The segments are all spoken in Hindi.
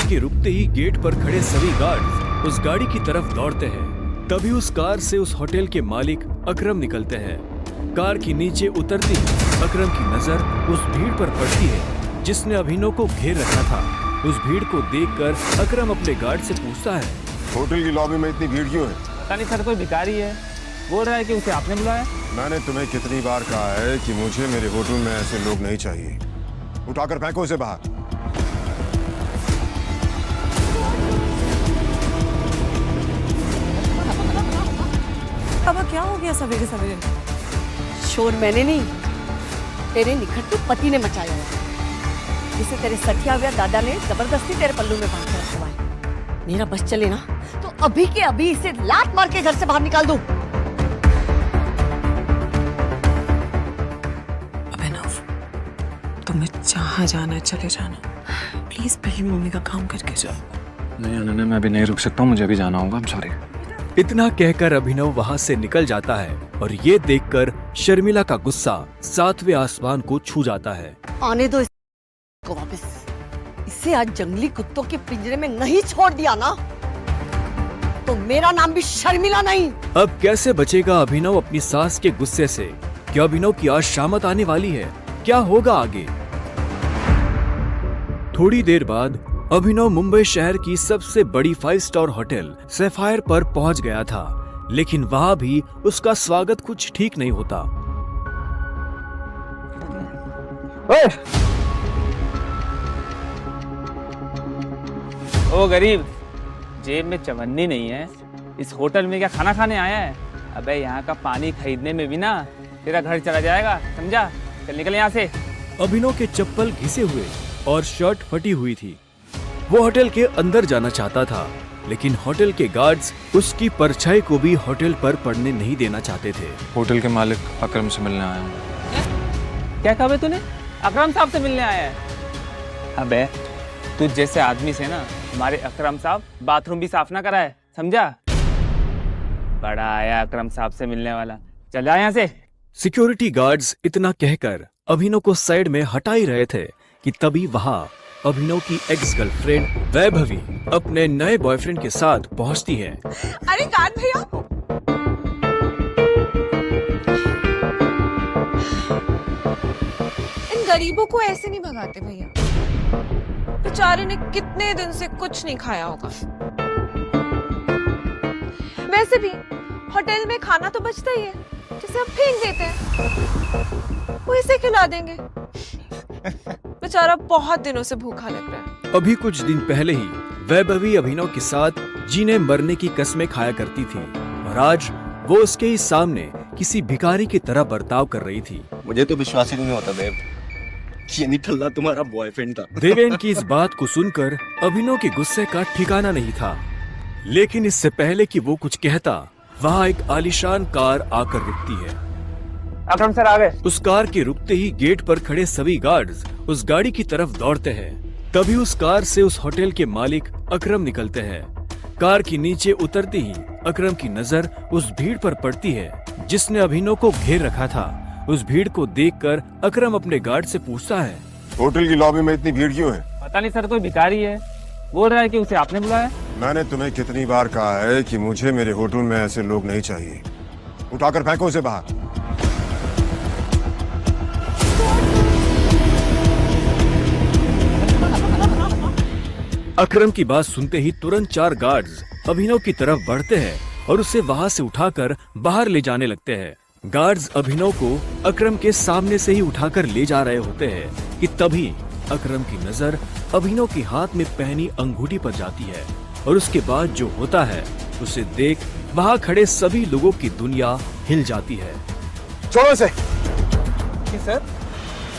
के रुकते ही गेट पर खड़े सभी गार्ड्स उस गाड़ी की तरफ दौड़ते हैं। तभी उस कार से उस होटल के मालिक अकरम निकलते हैं। कार के नीचे उतरती ही अकरम की नजर उस भीड़ पर पड़ती है जिसने अभिनव को घेर रखा था। उस भीड़ को देखकर अकरम अपने गार्ड से पूछता है, होटल की लॉबी में इतनी भीड़ क्यों है? पता नहीं सर, कोई भिखारी है, बोल रहा है कि उसे आपने बुलाया। मैंने तुम्हें कितनी बार कहा है कि मुझे मेरे होटल में ऐसे लोग नहीं चाहिए। उठाकर फेंको इसे बाहर। अब क्या हो गया सवेरे सवेरे? शोर मैंने नहीं, तेरे निखट्टू पति ने मचाया है, जिसे तेरे सठिया हुआ दादा ने जबरदस्ती तेरे पल्लू में बांध कर रखवा है। मेरा बस चले ना तो अभी के अभी इसे लात मार के घर से बाहर निकाल दूं। अभिनव, तुम्हें जहाँ जाना है चले जाना, प्लीज पहले मम्मी का काम करके जाओ। नहीं अनन्या, मैं अभी नहीं रुक सकता हूँ, मुझे अभी जाना होगा। सॉरी। इतना कहकर अभिनव वहाँ से निकल जाता है और ये देखकर शर्मिला का गुस्सा सातवें आसमान को छू जाता है। आने दो इसको वापस। इसे आज जंगली कुत्तों के पिंजरे में नहीं छोड़ दिया ना तो मेरा नाम भी शर्मिला नहीं। अब कैसे बचेगा अभिनव अपनी सास के गुस्से से? क्या अभिनव की आज शामत आने वाली है? क्या होगा आगे? थोड़ी देर बाद अभिनव मुंबई शहर की सबसे बड़ी 5 स्टार होटल सैफायर पर पहुंच गया था, लेकिन वहां भी उसका स्वागत कुछ ठीक नहीं होता। ओ गरीब, जेब में चवन्नी नहीं है, इस होटल में क्या खाना खाने आया है? अबे यहाँ का पानी खरीदने में भी ना तेरा घर चला जाएगा, समझा? चल निकल यहाँ से। अभिनव के चप्पल घिसे हुए और शर्ट फटी हुई थी। वो होटल के अंदर जाना चाहता था, लेकिन होटल के गार्ड्स उसकी परछाई को भी होटल पर पड़ने नहीं देना चाहते थे। होटल के मालिक अकरम से मिलने आया हूँ। क्या कहा बे तूने? अकरम साहब से मिलने आया है? अबे तुझ जैसे आदमी से ना हमारे अकरम साहब बाथरूम भी साफ ना कराए, समझा? बड़ा आया अकरम साहब से मिलने वाला, चल जा यहाँ से। सिक्योरिटी गार्ड्स इतना कहकर अभिनव को साइड में हटा ही रहे थे कि तभी वहां अभिनव की एक्स गर्लफ्रेंड वैभवी अपने नए बॉयफ्रेंड के साथ पहुंचती है। अरे गार्ड भैया, इन गरीबों को ऐसे नहीं भगाते भैया। बेचारे ने कितने दिन से कुछ नहीं खाया होगा। वैसे भी होटल में खाना तो बचता ही है, जिसे हम फेंक देते हैं, वो इसे खिला देंगे। बेचारा बहुत दिनों से भूखा लग रहा है। अभी कुछ दिन पहले ही वैभवी अभिनव के साथ जीने मरने की कस्में खाया करती थी और आज वो उसके ही सामने किसी भिखारी की तरह बर्ताव कर रही थी। मुझे तो विश्वास ही नहीं होता देव, ये निठल्ला तुम्हारा बॉयफ्रेंड था। देवेन की इस बात को सुनकर अभिनव के गुस्से का ठिकाना नहीं था, लेकिन इससे पहले कि वो कुछ कहता, वहाँ एक आलीशान कार आकर रुकती है। अकरम सर आ गए। उस कार के रुकते ही गेट पर खड़े सभी गार्ड्स उस गाड़ी की तरफ दौड़ते हैं। तभी उस कार से उस होटल के मालिक अकरम निकलते हैं। कार के नीचे उतरते ही अकरम की नजर उस भीड़ पर पड़ती है जिसने अभिनव को घेर रखा था। उस भीड़ को देखकर अकरम अपने गार्ड से पूछता है, होटल की लॉबी में इतनी भीड़ क्यों है? पता नहीं सर, कोई भिखारी है, बोल रहा है कि उसे आपने बुलाया। मैंने तुम्हें कितनी बार कहा है कि मुझे मेरे होटल में ऐसे लोग नहीं चाहिए। उठाकर फेंको इसे बाहर। अकरम की बात सुनते ही तुरंत 4 गार्ड्स अभिनव की तरफ बढ़ते हैं और उसे वहां से उठाकर बाहर ले जाने लगते हैं। गार्ड्स अभिनव को अकरम के सामने से ही उठाकर ले जा रहे होते हैं कि तभी अकरम की नजर अभिनव के हाथ में पहनी अंगूठी पर जाती है और उसके बाद जो होता है उसे देख वहां खड़े सभी लोगों की दुनिया हिल जाती है। छोड़ो इसे। सर,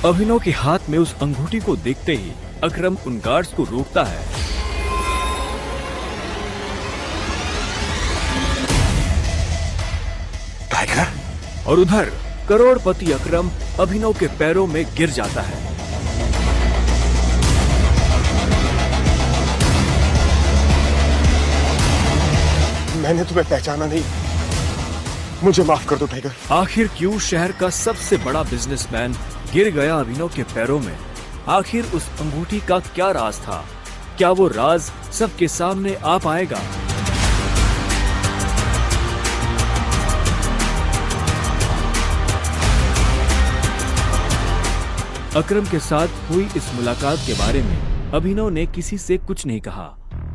अभिनव के हाथ में उस अंगूठी को देखते ही अकरम उन गार्ड्स को रोकता है। टाइगर। और उधर करोड़पति अकरम अभिनव के पैरों में गिर जाता है। मैंने तुम्हें पहचाना नहीं, मुझे माफ कर दो टाइगर। आखिर क्यों शहर का सबसे बड़ा बिजनेसमैन गिर गया अभिनव के पैरों में? आखिर उस अंगूठी का क्या राज था? क्या वो राज सबके सामने आ पाएगा? अकरम के साथ हुई इस मुलाकात के बारे में अभिनव ने किसी से कुछ नहीं कहा।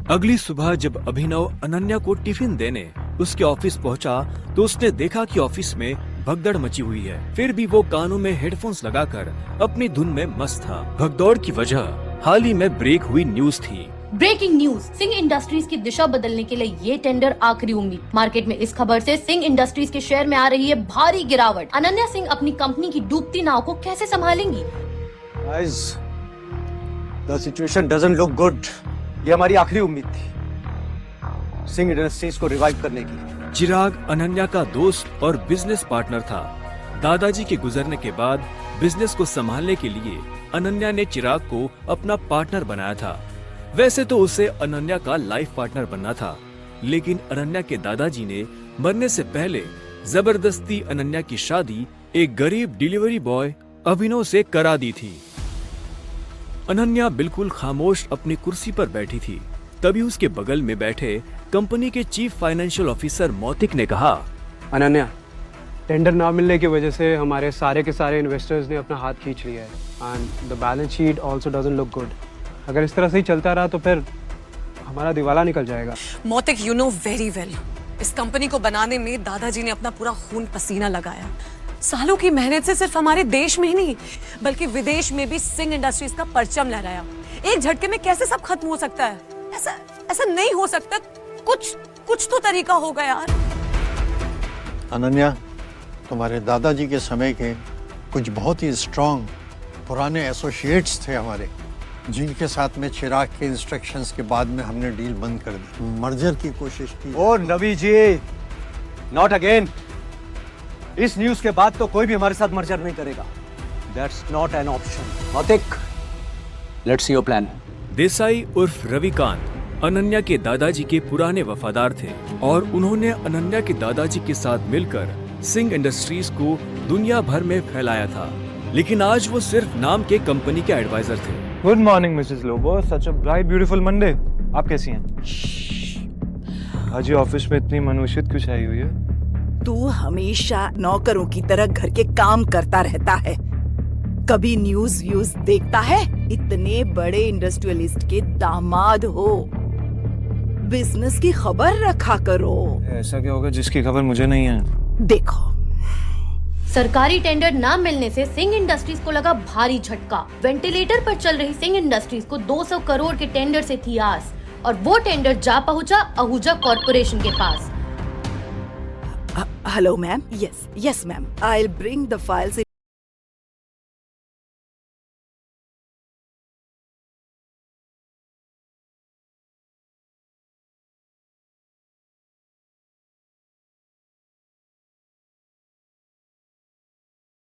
अगली सुबह जब अभिनव अनन्या को टिफिन देने उसके ऑफिस पहुंचा, तो उसने देखा कि ऑफिस में भगदड़ मची हुई है। फिर भी वो कानों में हेडफोन्स लगाकर अपनी धुन में मस्त था। भगदौड़ की वजह हाल ही में ब्रेक हुई न्यूज थी। ब्रेकिंग न्यूज, सिंह इंडस्ट्रीज की दिशा बदलने के लिए ये टेंडर आखिरी उम्मीद। मार्केट में इस खबर से सिंह इंडस्ट्रीज के शेयर में आ रही है भारी गिरावट। अनन्या सिंह अपनी कंपनी की डूबती नाव को कैसे संभालेंगी? Guys, the situation doesn't look good. ये हमारी आखिरी उम्मीद थी सिंह इंडस्ट्रीज को रिवाइव करने की। चिराग अनन्या का दोस्त और बिजनेस पार्टनर था। दादाजी के गुजरने के बाद बिजनेस को संभालने के लिए अनन्या ने चिराग को अपना पार्टनर बनाया था। वैसे तो उसे अनन्या का लाइफ पार्टनर बनना था, लेकिन अनन्या के दादाजी ने मरने से पहले जबरदस्ती अनन्या की शादी एक गरीब डिलीवरी बॉय अभिनव से करा दी थी। अनन्या बिल्कुल खामोश अपनी कुर्सी पर बैठी थी। तभी उसके बगल में बैठे कंपनी के चीफ फाइनेंशियल ऑफिसर मौतिक ने कहा, अनन्या, टेंडर ना मिलने की वजह से हमारे सारे के सारे इन्वेस्टर्स ने अपना हाथ खींच लिया है and the balance sheet also doesn't look good. अगर इस तरह से ही चलता रहा तो फिर हमारा दिवाला निकल जाएगा। मौतिक, यू नो वेरी वेल, इस कंपनी को बनाने में दादाजी ने अपना पूरा खून पसीना लगाया। सालों की मेहनत से सिर्फ हमारे देश में ही नहीं बल्कि विदेश में भी सिंह इंडस्ट्रीज का परचम लहराया। एक झटके में कैसे सब खत्म हो सकता है? ऐसा नहीं हो सकता। कुछ तो तरीका होगा यार। अनन्या, तुम्हारे दादाजी के समय के कुछ बहुत ही स्ट्रॉन्ग पुराने एसोसिएट्स थे हमारे, जिनके साथ में चिराग के इंस्ट्रक्शंस के बाद में हमने डील बंद कर दी, मर्जर की कोशिश की। ओ नबी जी, नॉट अगेन। इस न्यूज के बाद तो कोई भी हमारे साथ मर्जर नहीं करेगा। That's not an option. Mautik, let's see your plan. Desai उर्फ रविकांत अनन्या के दादाजी के पुराने वफादार थे और उन्होंने अनन्या के दादाजी के साथ मिलकर सिंह इंडस्ट्रीज को दुनिया भर में फैलाया था। लेकिन आज वो सिर्फ नाम के कंपनी के एडवाइजर थे। Good morning Mrs Lobo, such a bright beautiful Monday. आप कैसी हैं? आज ये ऑफिस में इतनी मनुष्यत क्यों छाई हुई है? तू हमेशा नौकरों की तरह घर के काम करता रहता है, कभी न्यूज व्यूज देखता है? इतने बड़े इंडस्ट्रियलिस्ट के दामाद हो, बिजनेस की खबर रखा करो। ऐसा क्या होगा जिसकी खबर मुझे नहीं है? देखो, सरकारी टेंडर ना मिलने से सिंह इंडस्ट्रीज को लगा भारी झटका। वेंटिलेटर पर चल रही सिंह इंडस्ट्रीज को 200 करोड़ के टेंडर से थी आस, और वो टेंडर जा पहुंचा आहूजा कॉर्पोरेशन के पास। Hello ma'am. Yes ma'am, I will bring the files